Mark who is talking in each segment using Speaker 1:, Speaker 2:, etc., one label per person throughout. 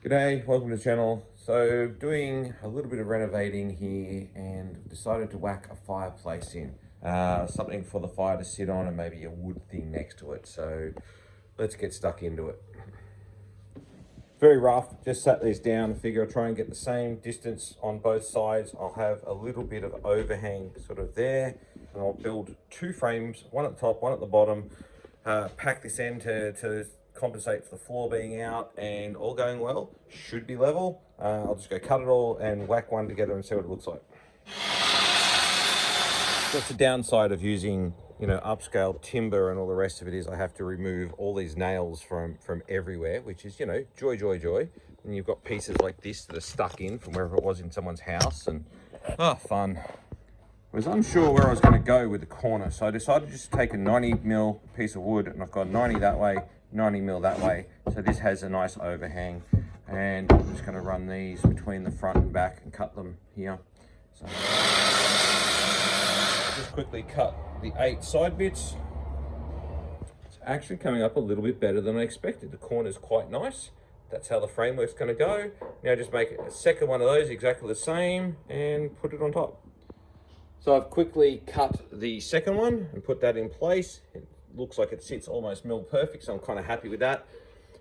Speaker 1: G'day, welcome to the channel. So doing a little bit of renovating here and decided to whack a fireplace in. Something for the fire to sit on and maybe a wood thing next to it. So let's get stuck into it. Very rough, just sat these down. Figure I'll try and get the same distance on both sides. I'll have a little bit of overhang sort of there. And I'll build two frames, one at the top, one at the bottom. Pack this end to compensate for the floor being out, and all going well, should be level. I'll just go cut it all and whack one together and see what it looks like. That's the downside of using, upscale timber and all the rest of it is I have to remove all these nails from everywhere, which is, joy. And you've got pieces like this that are stuck in from wherever it was in someone's house, and fun. I was unsure where I was going to go with the corner, so I decided just to take a 90mm piece of wood, and I've got 90 that way, 90mm that way, so this has a nice overhang, and I'm just going to run these between the front and back and cut them here. So just quickly cut the 8 side bits. It's actually coming up a little bit better than I expected. The corner's quite nice. That's how the framework's going to go. Now just make a second one of those exactly the same and put it on top. So I've quickly cut the second one and put that in place. It looks like it sits almost milled perfect, so I'm kind of happy with that.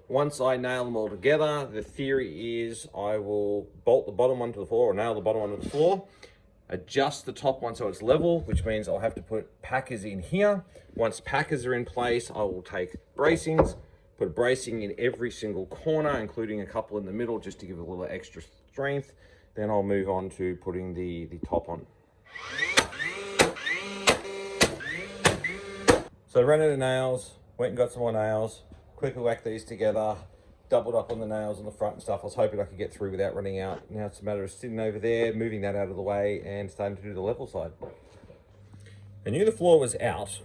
Speaker 1: Once I nail them all together, the theory is I will bolt the bottom one to the floor, or nail the bottom one to the floor, adjust the top one so it's level, which means I'll have to put packers in here. Once packers are in place, I will take bracings, put a bracing in every single corner, including a couple in the middle, just to give it a little extra strength. Then I'll move on to putting the top on. So I ran out of nails, went and got some more nails, quickly whacked these together, doubled up on the nails on the front and stuff. I was hoping I could get through without running out. Now it's a matter of sitting over there, moving that out of the way and starting to do the level side. I knew the floor was out,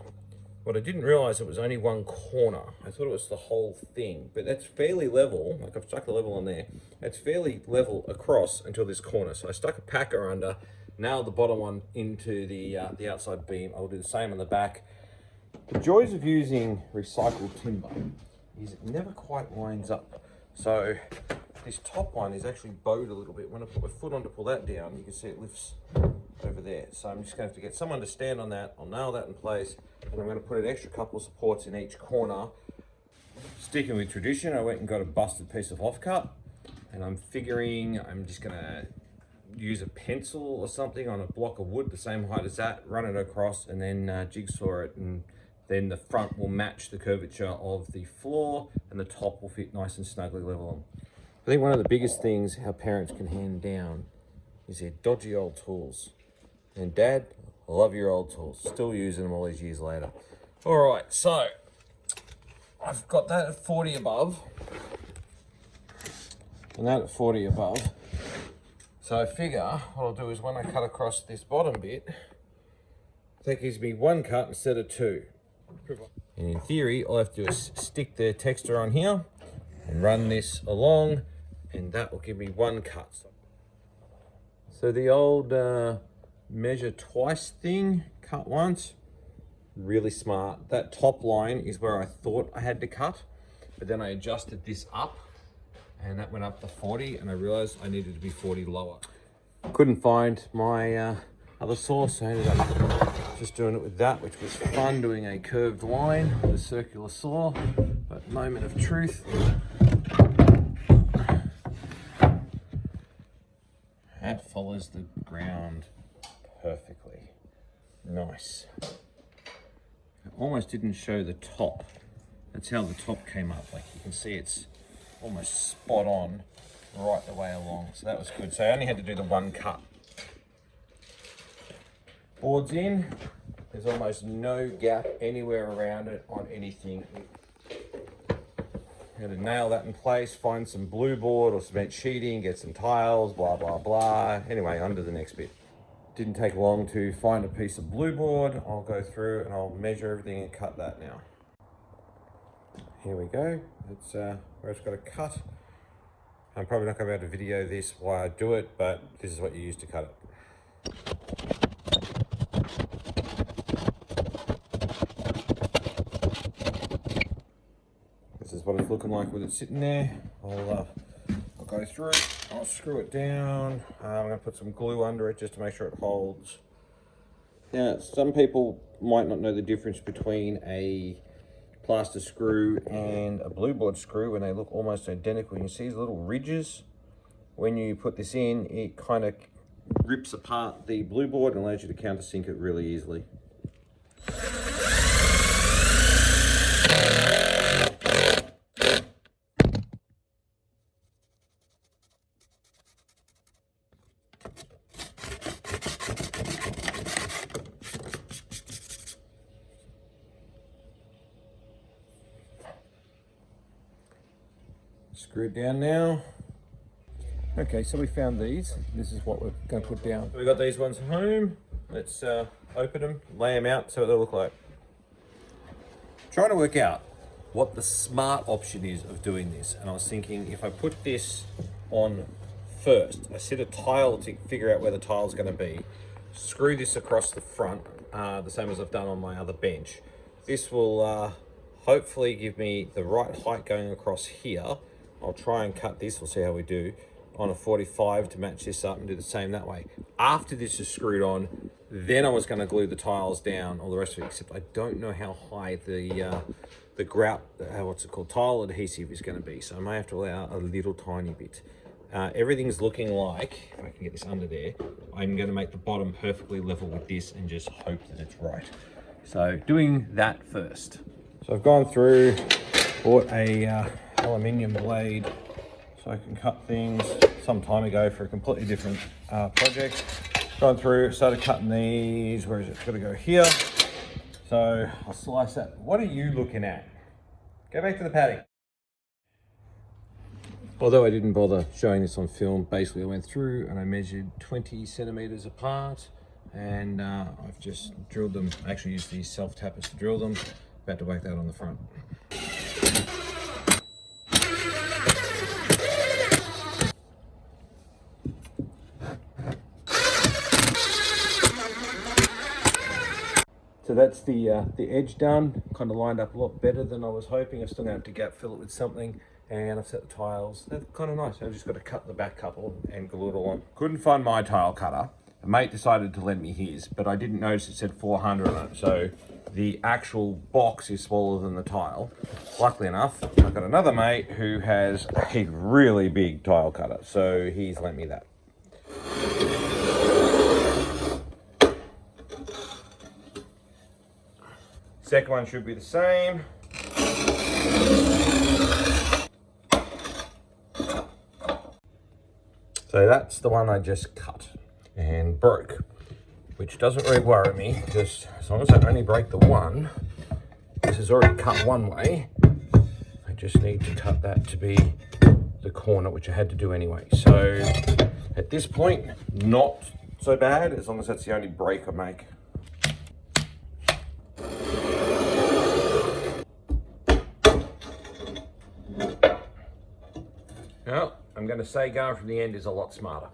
Speaker 1: but I didn't realize it was only one corner. I thought it was the whole thing, but that's fairly level. Like I've stuck the level on there. It's fairly level across until this corner. So I stuck a packer under, nailed the bottom one into the outside beam. I'll do the same on the back. The joys of using recycled timber is it never quite lines up. So this top one is actually bowed a little bit. When I put my foot on to pull that down, you can see it lifts over there. So I'm just going to have to get someone to stand on that. I'll nail that in place, and I'm going to put an extra couple of supports in each corner. Sticking with tradition, I went and got a busted piece of offcut, and I'm figuring I'm just going to use a pencil or something on a block of wood the same height as that, run it across, and then jigsaw it, and then the front will match the curvature of the floor and the top will fit nice and snugly level on. I think one of the biggest things our parents can hand down is their dodgy old tools. And Dad, I love your old tools, still using them all these years later. All right, so I've got that at 40 above and that at 40 above. So I figure what I'll do is when I cut across this bottom bit, that gives me one cut instead of two. And in theory, all I have to do is stick the texture on here and run this along, and that will give me one cut. So the old measure twice thing, cut once, really smart. That top line is where I thought I had to cut, but then I adjusted this up and that went up to 40, and I realized I needed to be 40 lower. Couldn't find my other saw, so I ended up just doing it with that, which was fun, doing a curved line with a circular saw. But moment of truth. That follows the ground perfectly. Nice. I almost didn't show the top. That's how the top came up. Like you can see it's almost spot on right the way along. So that was good. So I only had to do the one cut. Boards in, there's almost no gap anywhere around it on anything. Had to nail that in place, find some blue board or cement sheeting, get some tiles, blah, blah, blah. Anyway, under the next bit. Didn't take long to find a piece of blue board. I'll go through and I'll measure everything and cut that now. Here we go. It's where it's got a cut. I'm probably not going to be able to video this while I do it, but this is what you use to cut it. This is what it's looking like with it sitting there. I'll go through. I'll screw it down. I'm going to put some glue under it just to make sure it holds. Now, some people might not know the difference between a plaster screw and a blue board screw, and they look almost identical. You can see these little ridges. When you put this in, it kind of rips apart the blue board and allows you to countersink it really easily. Screw it down now.
Speaker 2: Okay, so we found these. This is what we're going to put down.
Speaker 1: So we got these ones home. Let's open them, lay them out, see what they look like. Trying to work out what the smart option is of doing this. And I was thinking, if I put this on first, I set a tile to figure out where the tile's going to be, screw this across the front, the same as I've done on my other bench. This will hopefully give me the right height going across here. I'll try and cut this, we'll see how we do, on a 45 to match this up and do the same that way. After this is screwed on, then I was going to glue the tiles down, all the rest of it, except I don't know how high the grout, what's it called, tile adhesive is going to be. So I may have to allow a little tiny bit. Everything's looking like, if I can get this under there, I'm going to make the bottom perfectly level with this and just hope that it's right. So doing that first. So I've gone through, bought a aluminium blade so I can cut things some time ago for a completely different project. Gone through, started cutting these. Where is it? It's got to go here. So I'll slice that. What are you looking at? Go back to the padding. Although I didn't bother showing this on film, basically I went through and I measured 20 centimeters apart, and I've just drilled them. I actually used these self-tappers to drill them. About to whack that on the front. So that's the edge done, kind of lined up a lot better than I was hoping. I'm still going to have to gap fill it with something, and I've set the tiles. They're kind of nice. I've just got to cut the back couple and glue it all on. Couldn't find my tile cutter. A mate decided to lend me his, but I didn't notice it said 400 on it. So the actual box is smaller than the tile. Luckily enough, I've got another mate who has a really big tile cutter, so he's lent me that. Second one should be the same. So that's the one I just cut and broke, which doesn't really worry me, because as long as I only break the one, this is already cut one way. I just need to cut that to be the corner, which I had to do anyway. So at this point, not so bad, as long as that's the only break I make. Well, I'm going to say going from the end is a lot smarter.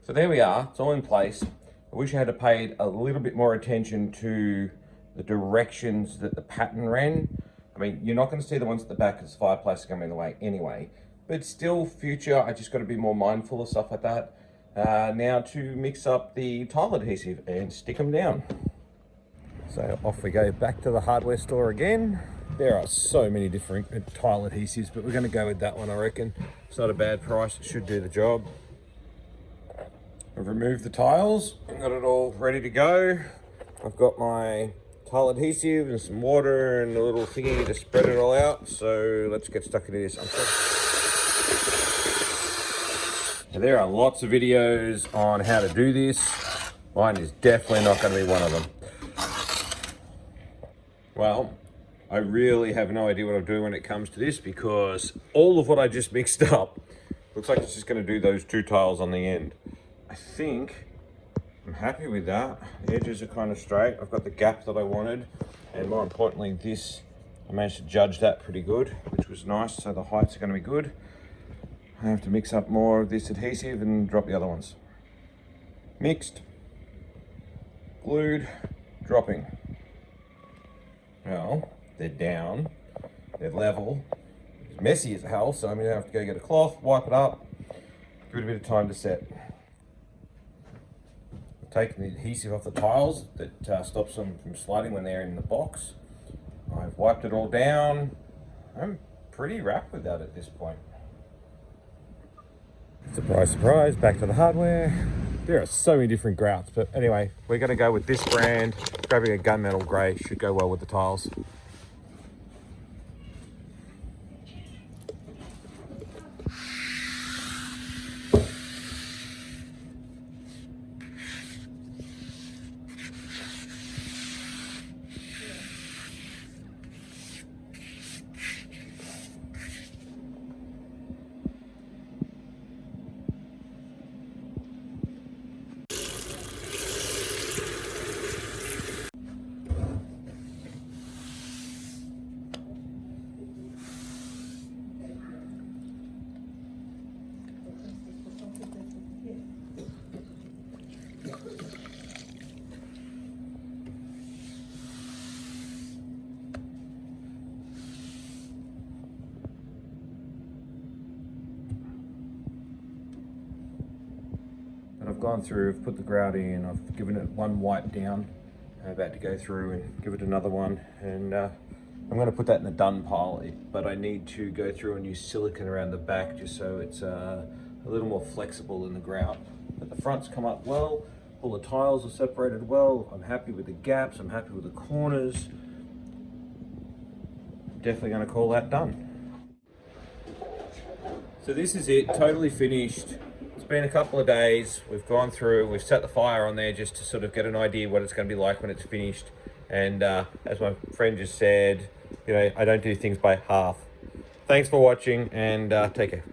Speaker 1: So there we are, it's all in place. I wish I had paid a little bit more attention to the directions that the pattern ran. I mean, you're not going to see the ones at the back because fireplace are going to be in the way anyway. But still, future, I just got to be more mindful of stuff like that. Now to mix up the tile adhesive and stick them down. So off we go back to the hardware store again. There are so many different tile adhesives, but we're going to go with that one, I reckon. It's not a bad price, it should do the job. I've removed the tiles, I've got it all ready to go. I've got my tile adhesive and some water and a little thingy to spread it all out. So let's get stuck into this. Now, there are lots of videos on how to do this. Mine is definitely not going to be one of them. Well, I really have no idea what I'm doing when it comes to this, because all of what I just mixed up looks like it's just going to do those two tiles on the end. I think I'm happy with that. The edges are kind of straight. I've got the gap that I wanted, and more importantly, this, I managed to judge that pretty good, which was nice. So the heights are going to be good. I have to mix up more of this adhesive and drop the other ones. Mixed, glued, dropping. Now, they're down, they're level. It's messy as hell, so I'm gonna have to go get a cloth, wipe it up, give it a bit of time to set. Taking the adhesive off the tiles that stops them from sliding when they're in the box. I've wiped it all down. I'm pretty wrapped with that at this point. Surprise, surprise, back to the hardware. There are so many different grouts, but anyway, we're gonna go with this brand. Grabbing a gunmetal grey should go well with the tiles. And I've gone through, I've put the grout in, I've given it one wipe down. I'm about to go through and give it another one. And I'm going to put that in the done pile, but I need to go through and use silicone around the back just so it's a little more flexible in the grout. But the front's come up well, all the tiles are separated well. I'm happy with the gaps, I'm happy with the corners. Definitely going to call that done. So this is it, totally finished. It's been a couple of days. We've gone through, we've set the fire on there just to sort of get an idea what it's going to be like when it's finished. And as my friend just said, you know, I don't do things by half. Thanks for watching and take care.